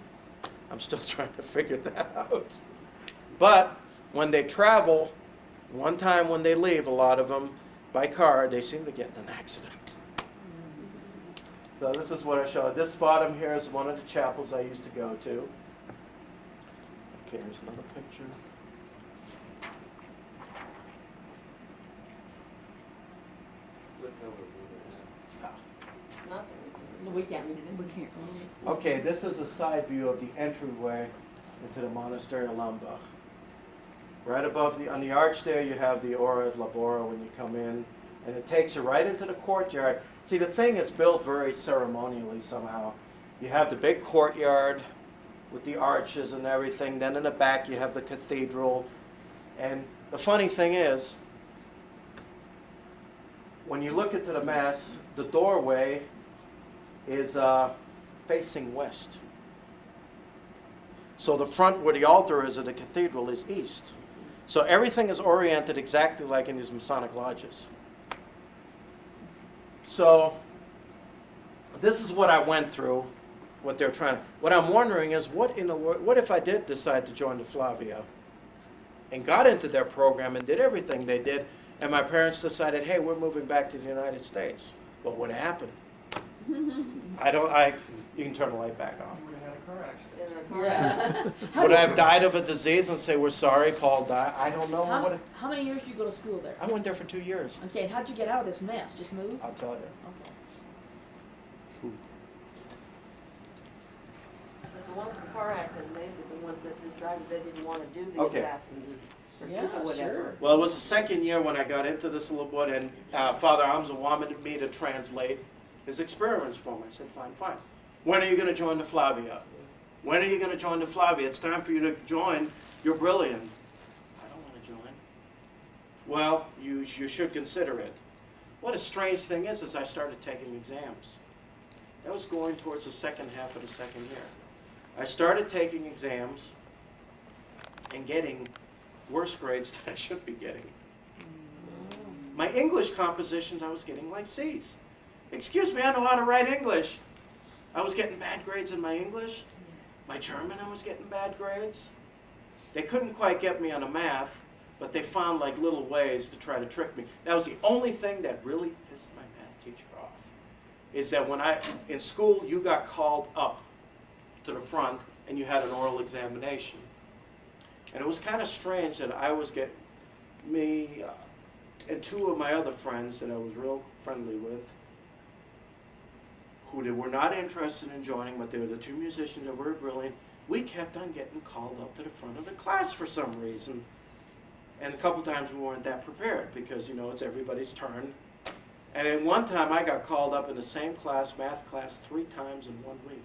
I'm still trying to figure that out. But when they travel, one time when they leave, a lot of them, by car, they seem to get in an accident. So this is what I showed. This bottom here is one of the chapels I used to go to. Okay, here's another picture. Nothing. We can't read it. We can't read it. Okay, this is a side view of the entryway into the Monastery of Lambach. Right above on the arch there, you have the Ora et Labora when you come in, and it takes you right into the courtyard. See, the thing is built very ceremonially somehow. You have the big courtyard with the arches and everything. Then in the back, you have the cathedral. And the funny thing is, when you look into the Mass, the doorway is facing west. So the front where the altar is of the cathedral is east. So everything is oriented exactly like in these Masonic lodges. So this is what I went through, what they're trying to. What I'm wondering is, what if I did decide to join the Flavia and got into their program and did everything they did, and my parents decided, hey, we're moving back to the United States? What would have happened? You can turn the light back on. In a car Yeah. Would I have died of a disease and say, we're sorry, Paul died? I don't know. How many years did you go to school there? I went there for 2 years. Okay, and how'd you get out of this mess? Just move? I'll tell you. Okay. Because the ones with the car accident, they were the ones that decided they didn't want to do the Okay. assassins or Yeah, do the whatever. sure. Well, it was the second year when I got into this little bit, and Father Anzel wanted me to translate his experiments for him. I said, fine, fine. When are you going to join the Flavia? When are you going to join the Flavia? It's time for you to join. You're brilliant. I don't want to join. Well, you should consider it. What a strange thing is I started taking exams. That was going towards the second half of the second year. I started taking exams and getting worse grades than I should be getting. My English compositions, I was getting like C's. Excuse me, I know how to write English. I was getting bad grades in my English. My German, I was getting bad grades. They couldn't quite get me on a math, but they found like little ways to try to trick me. That was the only thing that really pissed my math teacher off, is that when in school, you got called up to the front and you had an oral examination. And it was kind of strange that I was me and two of my other friends that I was real friendly with, who they were not interested in joining, but they were the two musicians that were brilliant. We kept on getting called up to the front of the class for some reason. And a couple times we weren't that prepared because, it's everybody's turn. And then one time I got called up in the same class, math class, 3 times in 1 week.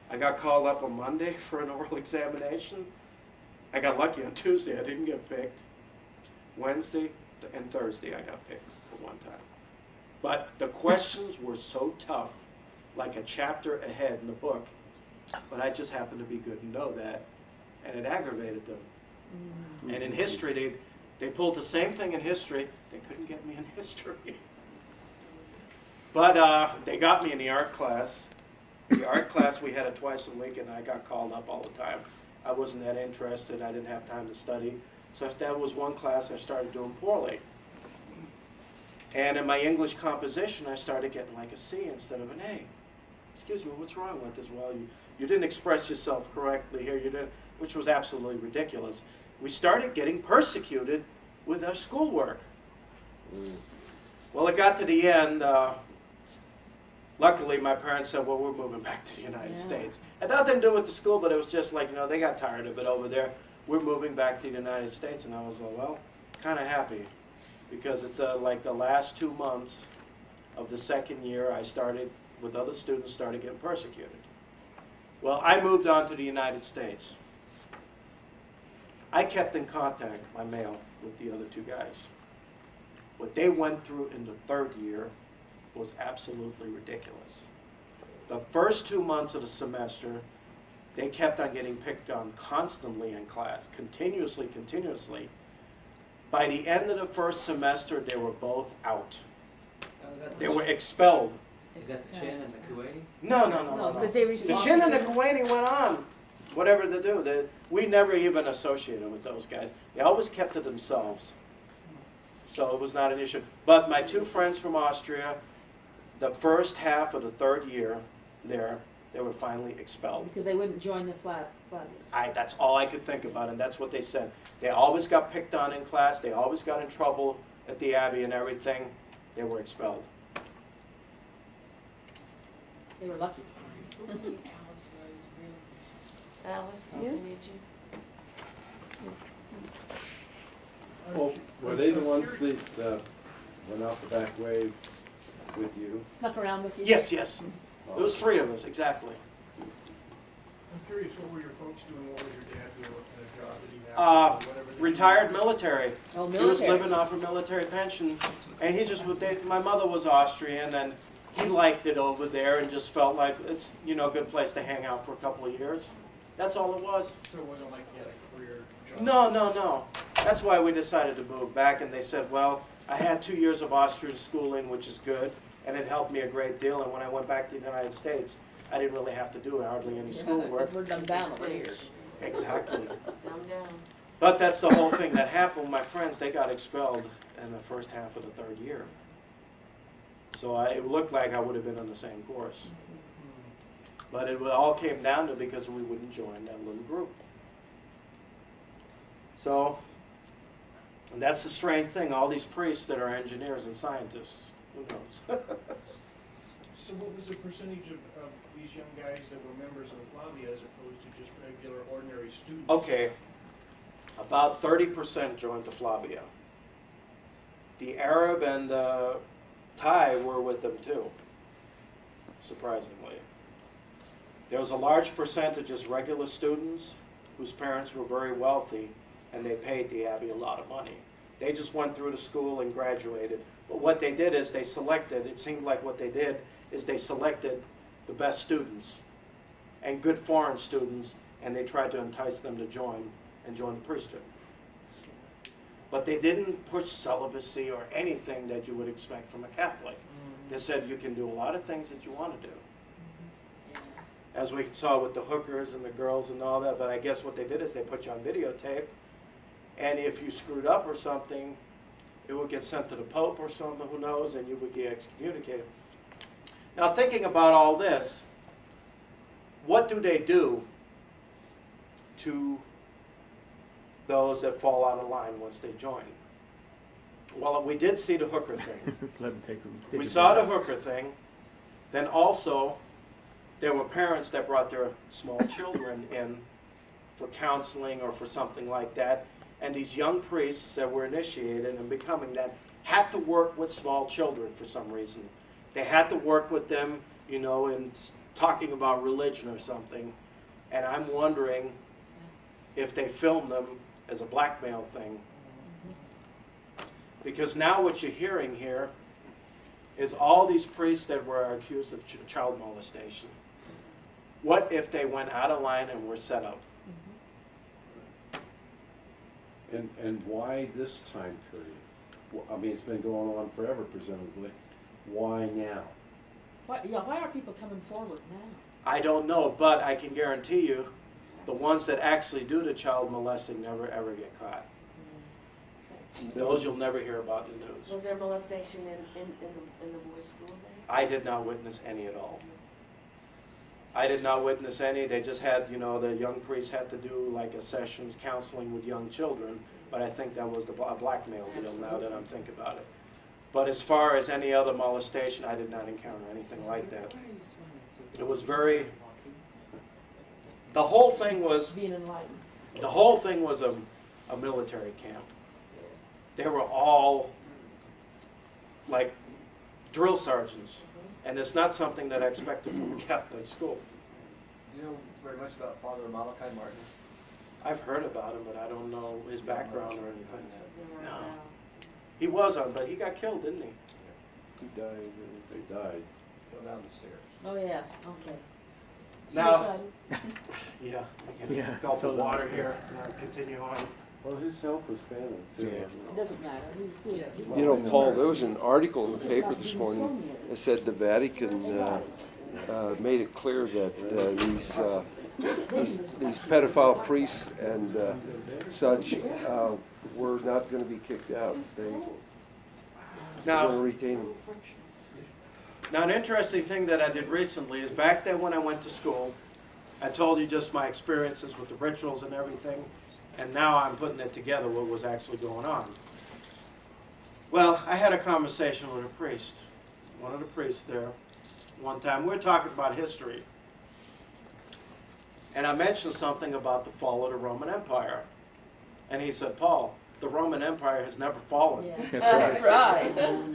I got called up on Monday for an oral examination. I got lucky on Tuesday, I didn't get picked. Wednesday and Thursday I got picked for one time. But the questions were so tough, like a chapter ahead in the book, but I just happened to be good and know that, and it aggravated them. And in history, they pulled the same thing in history. They couldn't get me in history. But they got me in the art class. The art class, we had it twice a week, and I got called up all the time. I wasn't that interested. I didn't have time to study. So that was one class I started doing poorly. And in my English composition, I started getting like a C instead of an A. Excuse me, what's wrong with this? Well, you didn't express yourself correctly here, which was absolutely ridiculous. We started getting persecuted with our schoolwork. Well, it got to the end. Luckily, my parents said, well, we're moving back to the United States. It had nothing to do with the school, but it was just like, they got tired of it over there. We're moving back to the United States. And I was like, well, kind of happy. Because it's like the last 2 months of the second year, I started, with other students, started getting persecuted. Well, I moved on to the United States. I kept in contact, by mail, with the other 2 guys. What they went through in the third year was absolutely ridiculous. The first 2 months of the semester, They kept on getting picked on constantly in class, continuously. By the end of the first semester, they were both out. Now, is that They the, were expelled. is that the Chin and the Kuwaiti? No. because they The Chin and the Kuwaiti went on, whatever they do. We never even associated with those guys. They always kept to themselves. So it was not an issue. But my two friends from Austria, the first half of the third year there, they were finally expelled. Because they wouldn't join the Flavias. That's all I could think about, and that's what they said. They always got picked on in class. They always got in trouble at the Abbey and everything. They were expelled. They were lucky. Alice, I need you. Well, were they the ones that went out the back way with you? Snuck around with you? Yes. There was three of us, exactly. I'm curious, what were your folks doing? What was your dad doing? What kind of job did he have? Or whatever Retired military. Oh, He was military. living off a military pension, and he just would. My mother was Austrian, and he liked it over there, and just felt like it's a good place to hang out for a couple of years. That's all it was. So it wasn't like he had a career job? No. That's why we decided to move back, and they said, well, I had 2 years of Austrian schooling, which is good, and it helped me a great deal. And when I went back to the United States, I didn't really have to do hardly any Yeah, schoolwork. 'cause we're dumbed down over here. Exactly. Dumb down. But that's the whole thing that happened. My friends, they got expelled in the first half of the third year. So it looked like I would have been on the same course. But it all came down to because we wouldn't join that little group. So, and that's the strange thing. All these priests that are engineers and scientists, who knows? So what was the percentage of these young guys that were members of the Flavia as opposed to just regular, ordinary students? Okay, about 30% joined the Flavia. The Arab and Thai were with them too, surprisingly. There was a large percentage as regular students whose parents were very wealthy and they paid the Abbey a lot of money. They just went through the school and graduated. But what they did is they selected, it seemed like what they did is they selected the best students and good foreign students, and they tried to entice them to join the priesthood. But they didn't push celibacy or anything that you would expect from a Catholic. They said you can do a lot of things that you want to do. As we saw with the hookers and the girls and all that, but I guess what they did is they put you on videotape, and if you screwed up or something, it would get sent to the Pope or something, who knows, and you would get excommunicated. Now thinking about all this, what do they do to those that fall out of line once they join? Well, we did see the hooker thing. Let them take We it saw the back. hooker thing. Then also, there were parents that brought their small children in for counseling or for something like that. And these young priests that were initiated and becoming that had to work with small children for some reason. They had to work with them, in talking about religion or something. And I'm wondering if they filmed them as a blackmail thing. Because now what you're hearing here is all these priests that were accused of child molestation. What if they went out of line and were set up? And why this time period? I mean, it's been going on forever, presumably. Why now? Why are people coming forward now? I don't know, but I can guarantee you the ones that actually do the child molesting never ever get caught. Those you'll never hear about in the news. Was there molestation in the boys' school then? I did not witness any at all. I did not witness any. They just had, the young priests had to do like a sessions counseling with young children, but I think that was the blackmail deal now that I'm thinking about it. But as far as any other molestation, I did not encounter anything like that. It was very, the whole thing was Being enlightened. a military camp. They were all like drill sergeants, and it's not something that I expected from a Catholic school. Do you know very much about Father Malachi Martin? I've heard about him, but I don't know his background or anything. No. No. He was on, but he got killed, didn't he? He died. They died. Go down the stairs. Oh, yes, okay. Now, Suicidal. yeah, we Yeah, can gulp so of water nice. here and continue on. Well, his health was failing too. Yeah. It doesn't matter. He's suicidal. You know, Paul, there was an article in the paper this morning that said the Vatican made it clear that these pedophile priests and such were not going to be kicked out. They were Now, going to retain them. Now, an interesting thing that I did recently is back then when I went to school, I told you just my experiences with the rituals and everything, and now I'm putting it together what was actually going on. Well, I had a conversation with a priest, one of the priests there, one time. We were talking about history, and I mentioned something about the fall of the Roman Empire. And he said, Paul, the Roman Empire has never fallen. Yeah. That's That's right.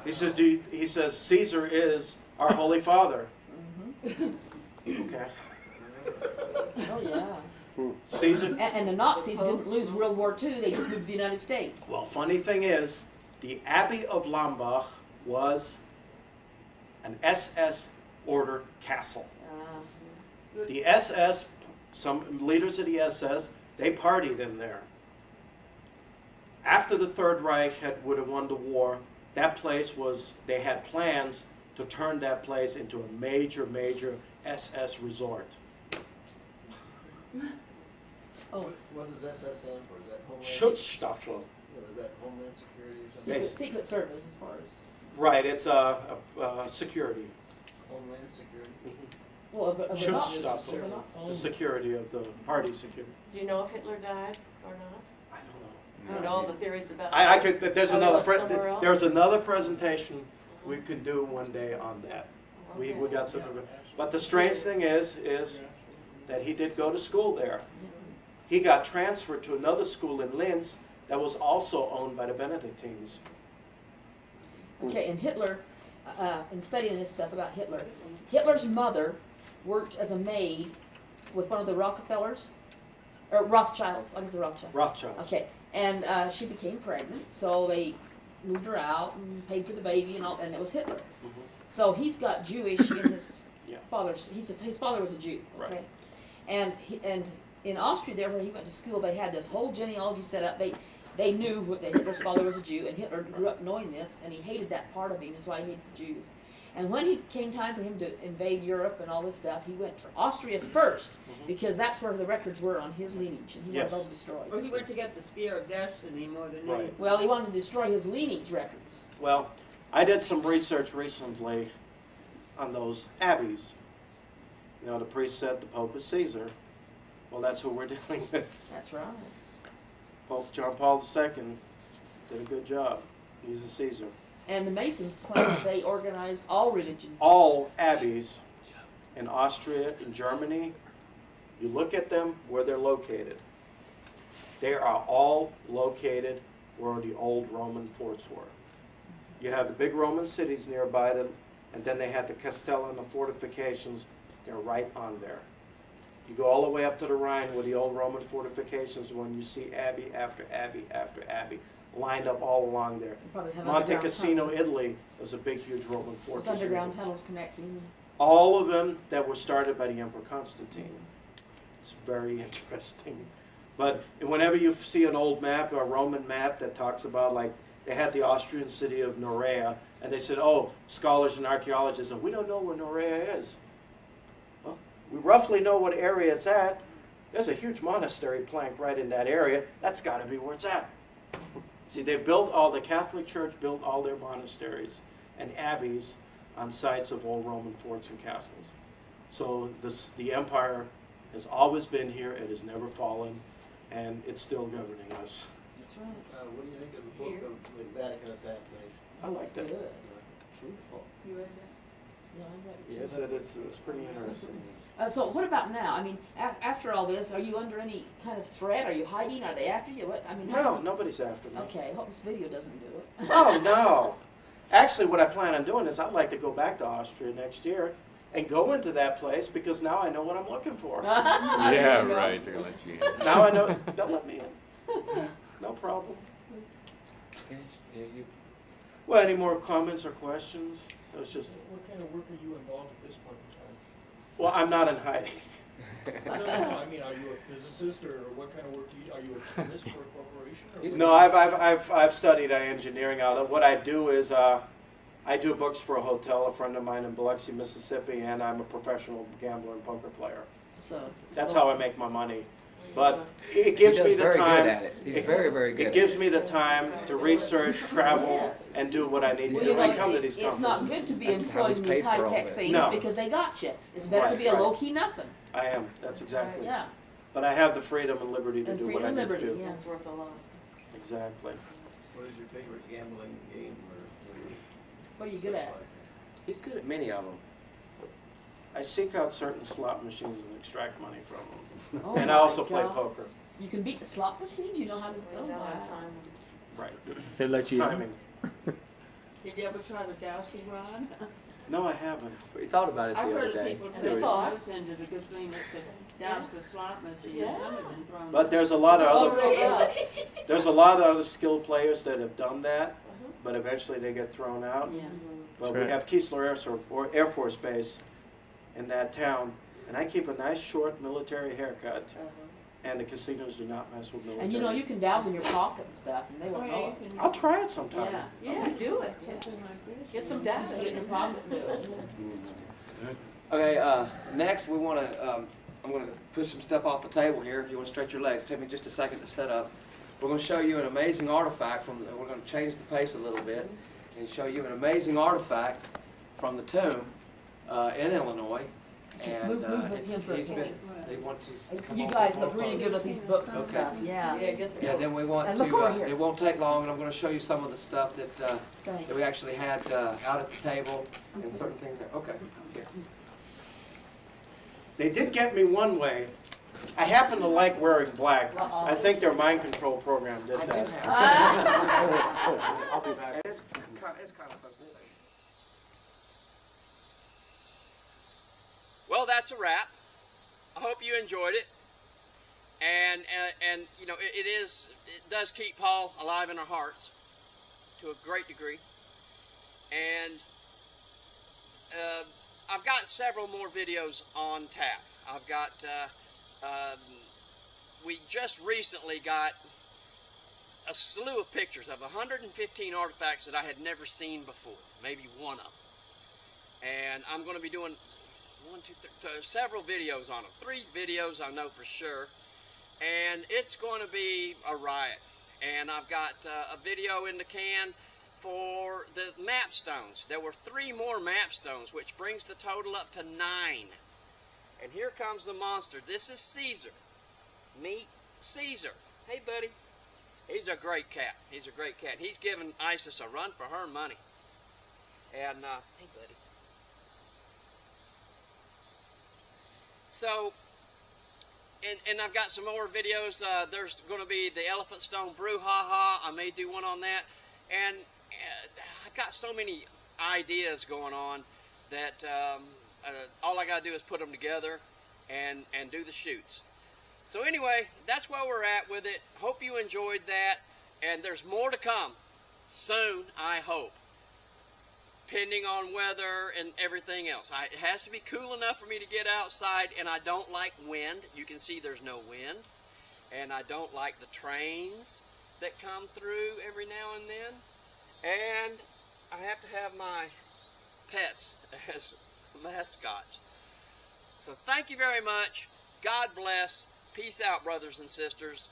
He says, he says, Caesar is our Holy Father. Okay. Oh, yeah. Caesar. And the Nazis didn't lose World War II. They just moved to the United States. Well, funny thing is, the Abbey of Lambach was an SS ordered castle. The SS, some leaders of the SS, they partied in there. After the Third Reich would have won the war, that place was, they had plans to turn that place into a major, major SS resort. Oh, What does SS stand for? Is that Homeland? Schutzstaffel. Is that Homeland Security or something? Secret Service as far as. Right, it's security. Homeland Security? Well, of the Nazis. Schutzstaffel, Of the Nazis. the security of the party security. Do you know if Hitler died or not? I don't know. You know all the theories about. I could. There's Oh, another. you went somewhere else? There's another presentation we could do one day on that. We Okay. got some of it. But the strange thing is that he did go to school there. He got transferred to another school in Linz that was also owned by the Benedictines. Okay, and Hitler, in studying this stuff about Hitler, Hitler's mother worked as a maid with one of the Rockefellers, or Rothschilds, I guess the Rothschilds. Rothschilds. Okay, and she became pregnant, so they moved her out and paid for the baby and all, and it was Hitler. Mhm. So he's got Jewish in his Yeah. father's. His father was a Jew. Okay, Right. and in Austria, there where he went to school, they had this whole genealogy set up. They knew that Hitler's father was a Jew, and Hitler grew up knowing this, and he hated that part of him. That's why he hated the Jews. And when he came time for him to invade Europe and all this stuff, he went for Austria first, because that's where the records were on his lineage, and he Yes. wanted those destroyed. Well, he went to get the spear of destiny more than Right. anything. Well, he wanted to destroy his lineage records. Well, I did some research recently on those abbeys. You know, the priest said the Pope is Caesar. Well, that's who we're dealing with. That's right. Pope John Paul II did a good job. He's a Caesar. And the Masons claim that they organized all religions. All abbeys in Austria, in Germany, you look at them where they're located. They are all located where the old Roman forts were. You have the big Roman cities nearby them, and then they had the castella and the fortifications. They're right on there. You go all the way up to the Rhine where the old Roman fortifications, when you see abbey after abbey after abbey, lined up all along there. They probably have Monte underground Cassino, tunnels. Italy, was a big, huge Roman With fortress. underground tunnels connecting. All of them that were started by the Emperor Constantine. It's very interesting. But whenever you see an old map, a Roman map that talks about, like, they had the Austrian city of Norea, and they said, oh, scholars and archaeologists said, we don't know where Norea is. Well, we roughly know what area it's at. There's a huge monastery planked right in that area. That's got to be where it's at. See, they built all, the Catholic Church built all their monasteries and abbeys on sites of old Roman forts and castles. So the empire has always been here. It has never fallen, and it's still governing us. That's right. What do you think of the book of the Vatican assassination? I like that. Good. Truthful. You read that? Yeah, I read it. Yes, it's pretty interesting. So what about now? I mean, after all this, are you under any kind of threat? Are you hiding? Are they after you? What? I mean, No, nobody's after me. Okay, I hope this video doesn't do it. Oh, no. Actually, what I plan on doing is I'd like to go back to Austria next year and go into that place because now I know what I'm looking for. There Yeah, you go. right, they're gonna let you in. Now I know, they'll let me in. No problem. Okay, yeah, you, Well, any more comments or questions? It was just, What kind of work are you involved at this point in time? Well, I'm not in hiding. No, I mean, are you a physicist, or what kind of work do you, are you a chemist for a corporation? Or No, I've studied engineering out of it. What I do is I do books for a hotel, a friend of mine in Biloxi, Mississippi, and I'm a professional gambler and poker player. So. That's how I make my money. But it gives me the time. He's very good at it. He's very good. It gives me the time to research, travel, Yes. and do what I need to Well, do. you know, I come to these it's not conferences. good to be That's how employed he's in these paid for all high-tech this. things No. because they got you. It's better to Right, be a right. low-key nothing. I am. That's exactly. Yeah. But I have the freedom and liberty to And do freedom what I and need liberty, to do. yeah. It's worth a lot. Exactly. What is your favorite gambling game, or what do you What are you good at? specialize in? He's good at many of them. I seek out certain slot machines and extract money from them. Oh And my I also play God. poker. You can beat the slot machines? You know how to Way oh down my. that time. Right. They let you in. Timing. Did you ever try the dowsing rod? No, I haven't. We thought about it the I've other heard of day. people As a doing thought. those into the casinos to douse the slot machines. Yeah. Some have been thrown. But there's a lot of Oh, other really? there's a lot of other skilled players that have done that, but eventually they get thrown out. Yeah. But That's we right. have Keesler Air Force Base in that town, and I keep a nice short military haircut, and the casinos do not mess with military. And you know, you can douse in your pocket and stuff, and they Oh, won't yeah, know you it. can- I'll try it sometime. Yeah. Yeah, do it. Yeah. something like this. Get some Put it in data. your pocket and do it. Okay, next we want to, I'm going to push some stuff off the table here. If you want to stretch your legs, take me just a second to set up. We're going to show you an amazing artifact from, we're going to change the pace a little bit and show you an amazing artifact from the tomb in Illinois. And Move with him for a he's been, second. they want to come You on guys for look more really photos. good with these books and Okay. stuff. Yeah. Yeah, get the. Yeah, then we want And to, look over here. it won't take long, and I'm going to show you some of the stuff that, Thanks. that we actually had out at the table and certain things there. Okay. Here. They did get me one way. I happen to like wearing black. I think their mind control program did I that. do have I'll be back. And it's kind of close to the same. Well, that's a wrap. I hope you enjoyed it. And you know, it does keep Paul alive in our hearts to a great degree. And I've got several more videos on tap. I've got, we just recently got a slew of pictures of 115 artifacts that I had never seen before, maybe one of them. And I'm going to be doing several videos on them. 3 videos I know for sure. And it's going to be a riot. And I've got a video in the can for the map stones. There were 3 more map stones, which brings the total up to 9. And here comes the monster. This is Caesar. Meet Caesar. Hey, buddy. He's a great cat. He's a great cat. He's giving ISIS a run for her money. And, hey, buddy. So, and I've got some more videos. There's going to be the Elephant Stone brouhaha. I may do one on that. And I've got so many ideas going on that all I got to do is put them together and do the shoots. So anyway, that's where we're at with it. Hope you enjoyed that. And there's more to come soon, I hope. Pending on weather and everything else. It has to be cool enough for me to get outside, and I don't like wind. You can see there's no wind. And I don't like the trains that come through every now and then. And I have to have my pets as mascots. So thank you very much. God bless. Peace out, brothers and sisters.